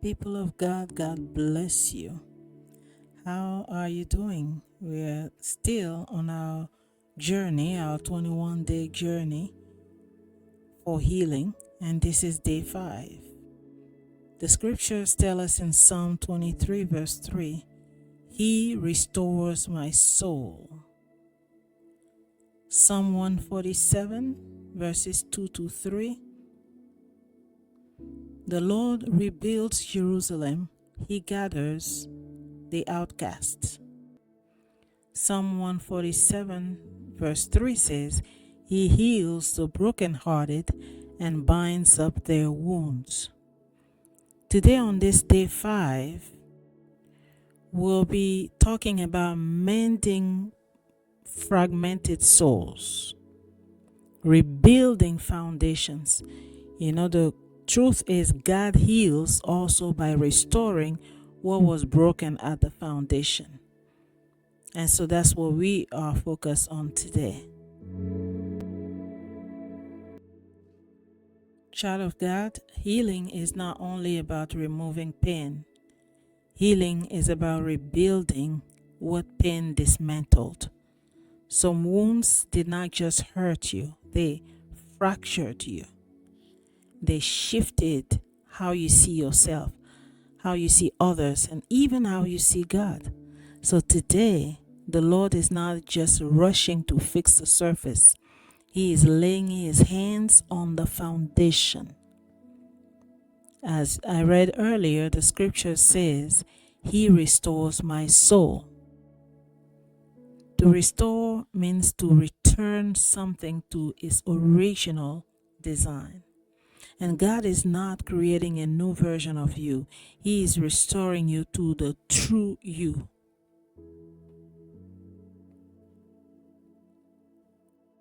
people of God, God bless you. How are you doing? We're still on our journey, our 21-day journey for healing, and this is day 5. The scriptures tell us in Psalm 23, verse 3, He restores my soul. Psalm 147, verses 2 to 3, The Lord rebuilds Jerusalem, He gathers the outcasts. Psalm 147 verse 3 says, He heals the brokenhearted and binds up their wounds. Today on this day 5, we'll be talking about mending fragmented souls, rebuilding foundations. The truth is God heals also by restoring what was broken at the foundation. And so that's what we are focused on today. Child of God, healing is not only about removing pain. Healing is about rebuilding what pain dismantled. Some wounds did not just hurt you, they fractured you. They shifted how you see yourself, how you see others, and even how you see God. So today, the Lord is not just rushing to fix the surface. He is laying His hands on the foundation. As I read earlier, the scripture says, He restores my soul. To restore means to return something to its original design. And God is not creating a new version of you. He is restoring you to the true you.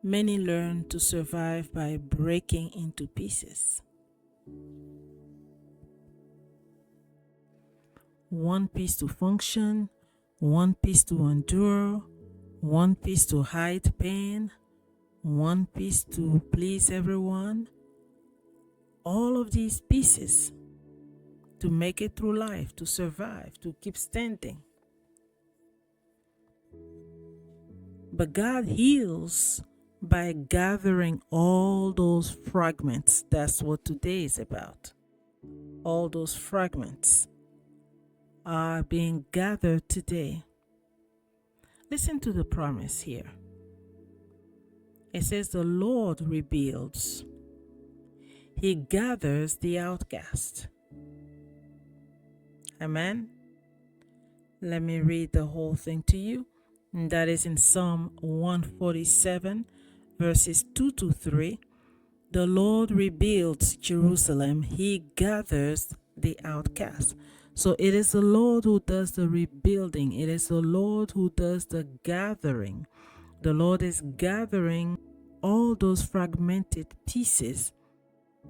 Many learn to survive by breaking into pieces. One piece to function, one piece to endure, one piece to hide pain, one piece to please everyone. All of these pieces to make it through life, to survive, to keep standing. But God heals by gathering all those fragments. That's what today is about. All those fragments are being gathered today. Listen to the promise here. It says the Lord rebuilds. He gathers the outcast. Amen. Let me read the whole thing to you. And that is in Psalm 147, verses 2 to 3. The Lord rebuilds Jerusalem. He gathers the outcast. So it is the Lord who does the rebuilding. It is the Lord who does the gathering. The Lord is gathering all those fragmented pieces.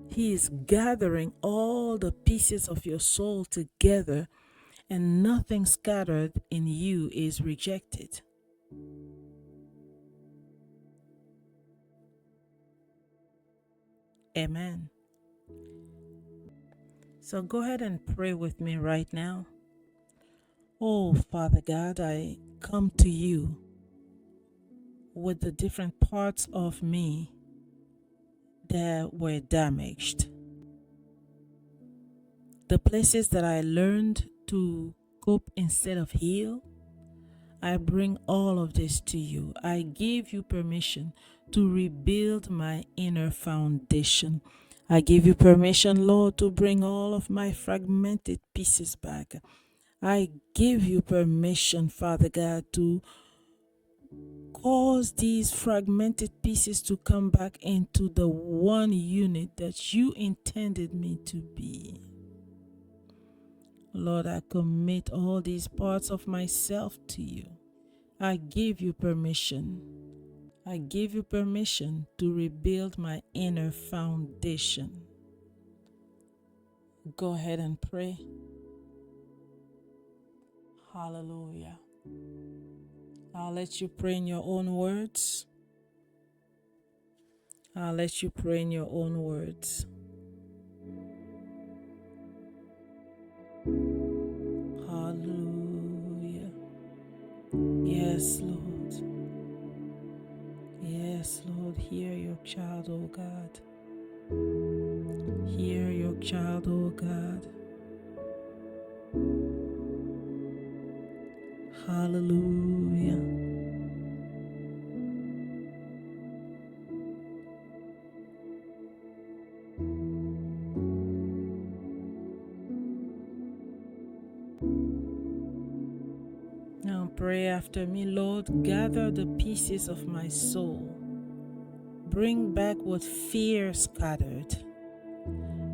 He is gathering all the pieces of your soul together, and nothing scattered in you is rejected. Amen. So go ahead and pray with me right now. Oh, Father God, I come to you with the different parts of me that were damaged. The places that I learned to cope instead of heal, I bring all of this to you. I give you permission to rebuild my inner foundation. I give you permission, Lord, to bring all of my fragmented pieces back. I give you permission, Father God, to cause these fragmented pieces to come back into the one unit that you intended me to be. Lord, I commit all these parts of myself to you. I give you permission. I give you permission to rebuild my inner foundation. Go ahead and pray. Hallelujah. I'll let you pray in your own words. I'll let you pray in your own words. Hallelujah. Yes, Lord. Yes, Lord. Hear your child, O God. Hear your child, O God. Hallelujah. Now pray after me. Lord, gather the pieces of my soul. Bring back what fear scattered.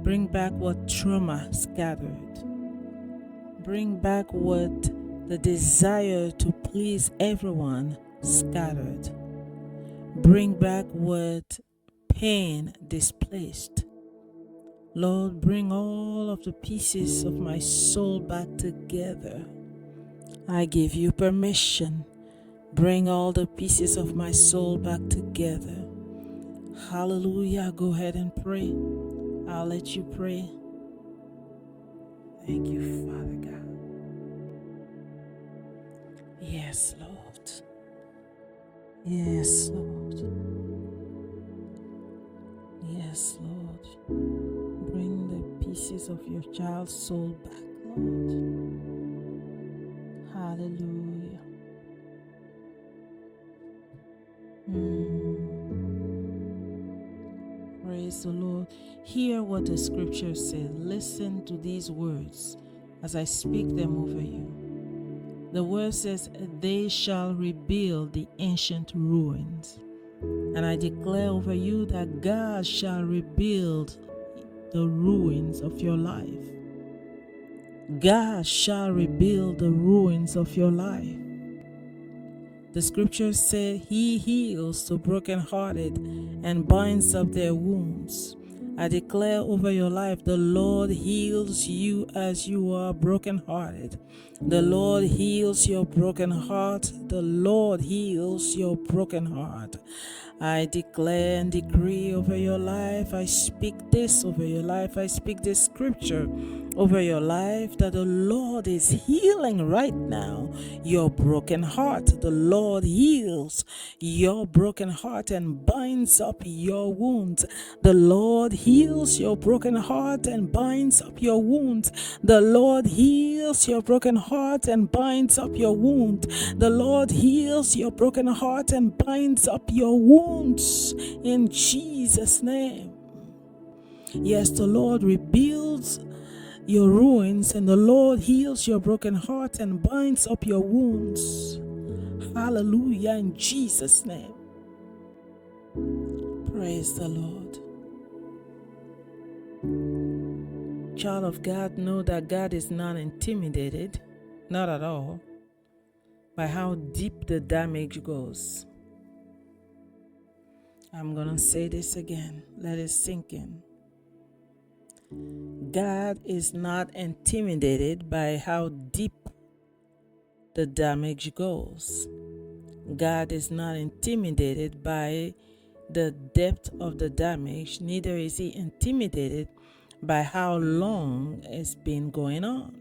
Bring back what trauma scattered. Bring back what the desire to please everyone scattered. Bring back what pain displaced. Lord, bring all of the pieces of my soul back together. I give you permission. Bring all the pieces of my soul back together. Hallelujah. Go ahead and pray. I'll let you pray. Thank you, Father God. Yes, Lord. Yes, Lord. Yes, Lord. Bring the pieces of your child's soul back, Lord. Hallelujah. Praise the Lord. Hear what the scripture says. Listen to these words as I speak them over you. The word says, they shall rebuild the ancient ruins. And I declare over you that God shall rebuild the ruins of your life. God shall rebuild the ruins of your life. The scriptures say he heals the brokenhearted and binds up their wounds. I declare over your life, the Lord heals you as you are brokenhearted. The Lord heals your broken heart. The Lord heals your broken heart. I declare and decree over your life. I speak this over your life. I speak this scripture over your life that the Lord is healing right now your broken heart. The Lord heals your broken heart and binds up your wounds. The Lord heals your broken heart and binds up your wounds. The Lord heals your broken heart and binds up your wound. The Lord heals your broken heart and binds up your wounds in Jesus' name. Yes, the Lord rebuilds your ruins and the Lord heals your broken heart and binds up your wounds. Hallelujah, in Jesus' name. Praise the Lord. Child of God, know that God is not intimidated, not at all, by how deep the damage goes. I'm going to say this again. Let it sink in. God is not intimidated by how deep the damage goes. God is not intimidated by the depth of the damage, neither is he intimidated by how long it's been going on.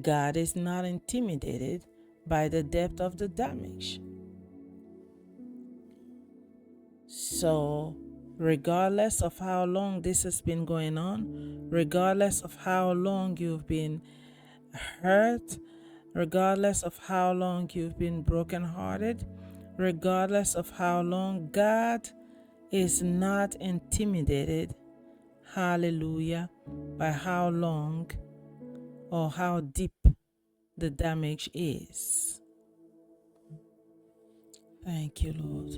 God is not intimidated by the depth of the damage. So, regardless of how long this has been going on, regardless of how long you've been hurt, regardless of how long you've been brokenhearted, regardless of how long, God is not intimidated, hallelujah, by how long or how deep the damage is. Thank you, Lord.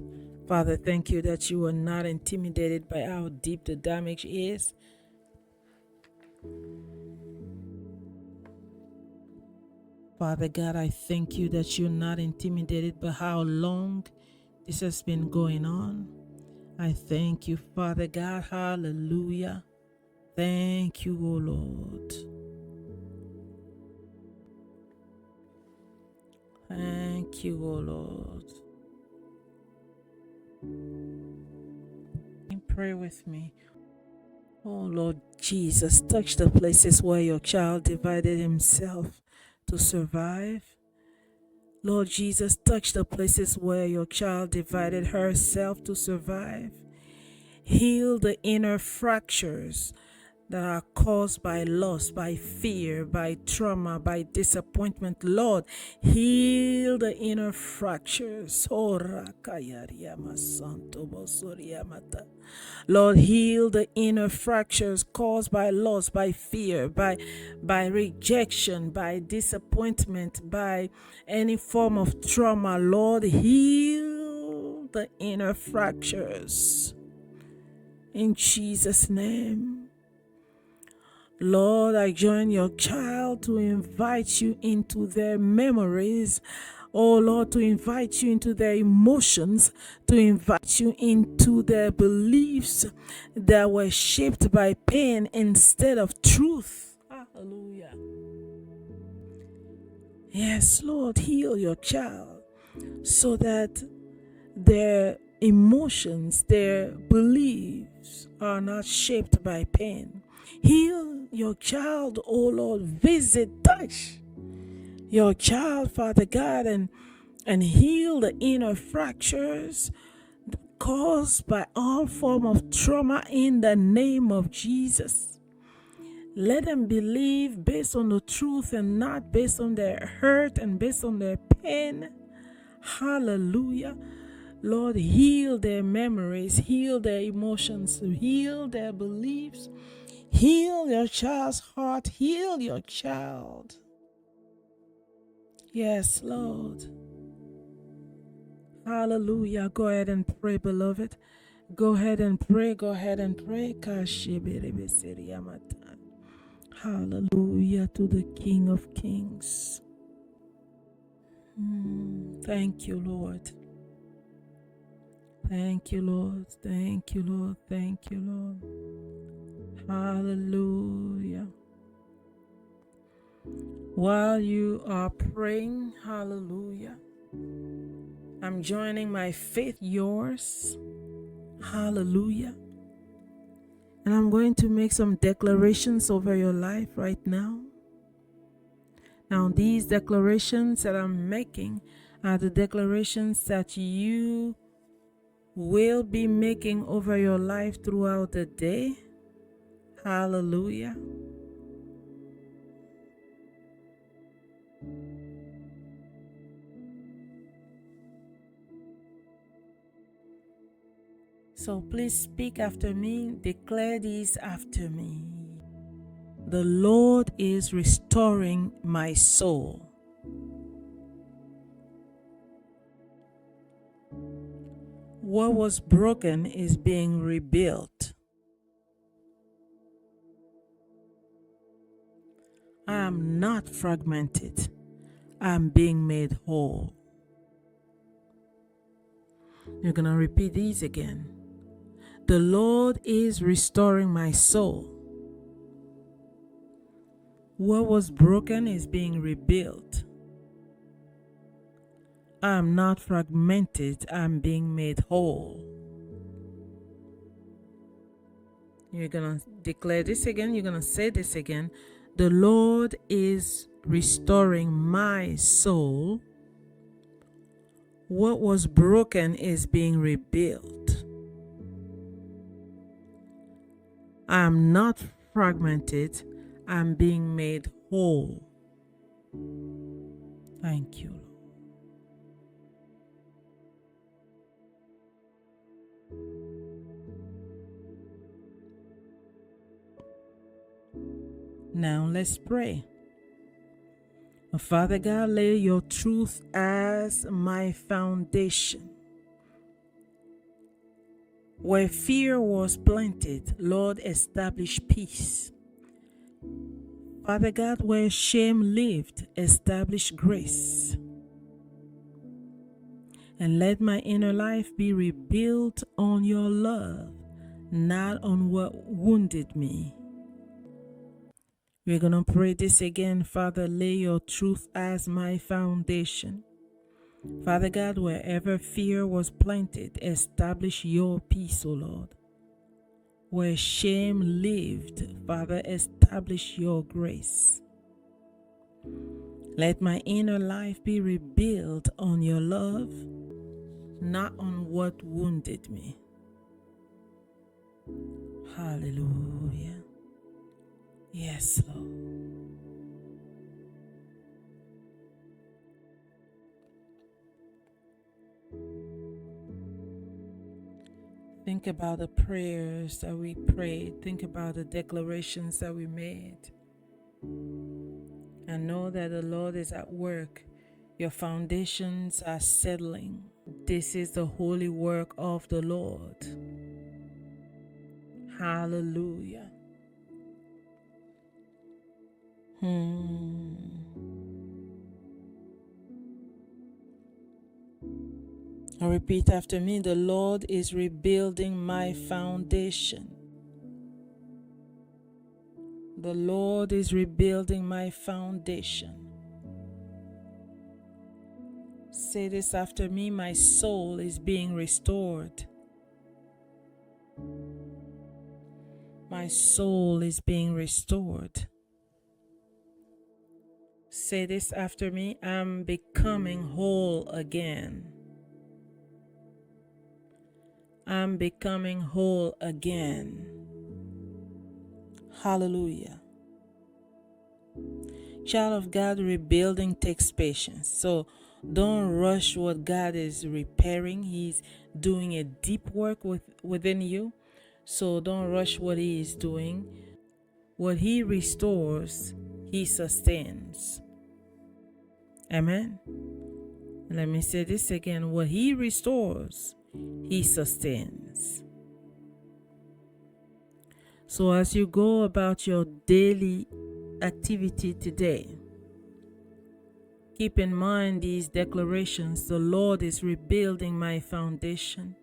Father, thank you that you are not intimidated by how deep the damage is. Father God, I thank you that you're not intimidated by how long this has been going on. I thank you, Father God. Hallelujah. Thank you, O Lord. Thank you, O Lord. Pray with me. Oh Lord Jesus, touch the places where your child divided himself to survive. Lord Jesus, touch the places where your child divided herself to survive. Heal the inner fractures that are caused by loss, by fear, by trauma, by disappointment. Lord, heal the inner fractures. Lord, heal the inner fractures caused by loss, by fear, by rejection, by disappointment, by any form of trauma. Lord, heal the inner fractures. In Jesus' name. Lord, I join your child to invite you into their memories. Oh Lord, to invite you into their emotions, to invite you into their beliefs that were shaped by pain instead of truth. Hallelujah. Yes, Lord, heal your child so that their emotions, their beliefs are not shaped by pain. Heal your child, oh Lord. Visit, touch your child, Father God, and heal the inner fractures caused by all form of trauma in the name of Jesus. Let them believe based on the truth and not based on their hurt and based on their pain. Hallelujah. Lord, heal their memories, heal their emotions, heal their beliefs, heal your child's heart, heal your child. Yes, Lord. Hallelujah. Go ahead and pray, beloved. Go ahead and pray. Go ahead and pray. Hallelujah to the King of Kings. Thank you, Lord. Thank you, Lord. Thank you, Lord. Thank you, Lord. Hallelujah. While you are praying, hallelujah, I'm joining my faith, yours. Hallelujah. And I'm going to make some declarations over your life right now. Now, these declarations that I'm making are the declarations that you will be making over your life throughout the day. Hallelujah. So please speak after me. Declare these after me. The Lord is restoring my soul. What was broken is being rebuilt. I am not fragmented. I am being made whole. You're going to repeat these again. The Lord is restoring my soul. What was broken is being rebuilt. I am not fragmented. I am being made whole. You're going to declare this again. You're going to say this again. The Lord is restoring my soul. What was broken is being rebuilt. I am not fragmented. I'm being made whole. Thank you, Lord. Now let's pray. Father God, lay your truth as my foundation. Where fear was planted, Lord, establish peace. Father God, where shame lived, establish grace. And let my inner life be rebuilt on your love, not on what wounded me. We're going to pray this again. Father, lay your truth as my foundation. Father God, wherever fear was planted, establish your peace, O Lord. Where shame lived, Father, establish your grace. Let my inner life be rebuilt on your love, not on what wounded me. Hallelujah. Yes, Lord. Think about the prayers that we prayed. Think about the declarations that we made. And know that the Lord is at work. Your foundations are settling. This is the holy work of the Lord. Hallelujah. Repeat after me. The Lord is rebuilding my foundation. The Lord is rebuilding my foundation. Say this after me. My soul is being restored. My soul is being restored. Say this after me. I'm becoming whole again. I'm becoming whole again. Hallelujah. Child of God, rebuilding takes patience. So don't rush what God is repairing. He's doing a deep work within you. So don't rush what He is doing. What He restores, He sustains. Amen. Let me say this again. What He restores, He sustains. So as you go about your daily activity today, keep in mind these declarations. The Lord is rebuilding my foundation.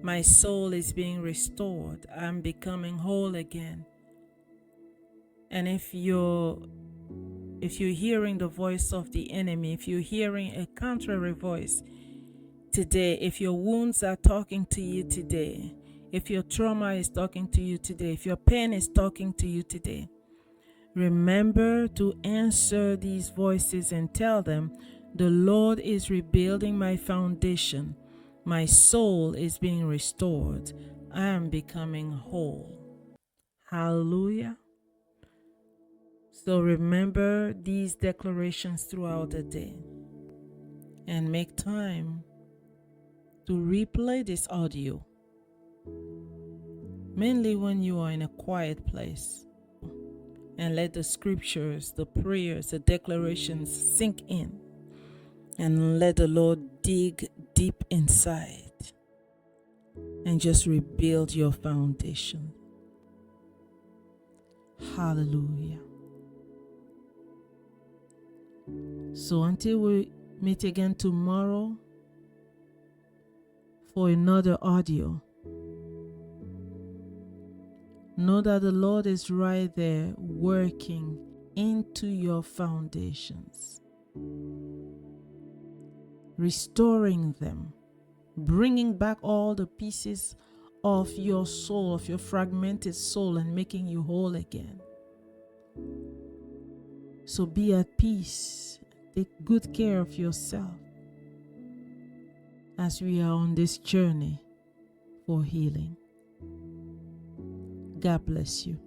My soul is being restored. I'm becoming whole again. And if you're hearing the voice of the enemy, if you're hearing a contrary voice today, if your wounds are talking to you today, if your trauma is talking to you today, if your pain is talking to you today, remember to answer these voices and tell them, the Lord is rebuilding my foundation. My soul is being restored. I am becoming whole. Hallelujah. So remember these declarations throughout the day and make time to replay this audio, mainly when you are in a quiet place, and let the scriptures, the prayers, the declarations sink in, and let the Lord dig deep inside and just rebuild your foundation. Hallelujah. So until we meet again tomorrow for another audio, know that the Lord is right there working into your foundations, restoring them, bringing back all the pieces of your soul, of your fragmented soul, and making you whole again. So be at peace. Take good care of yourself as we are on this journey for healing. God bless you.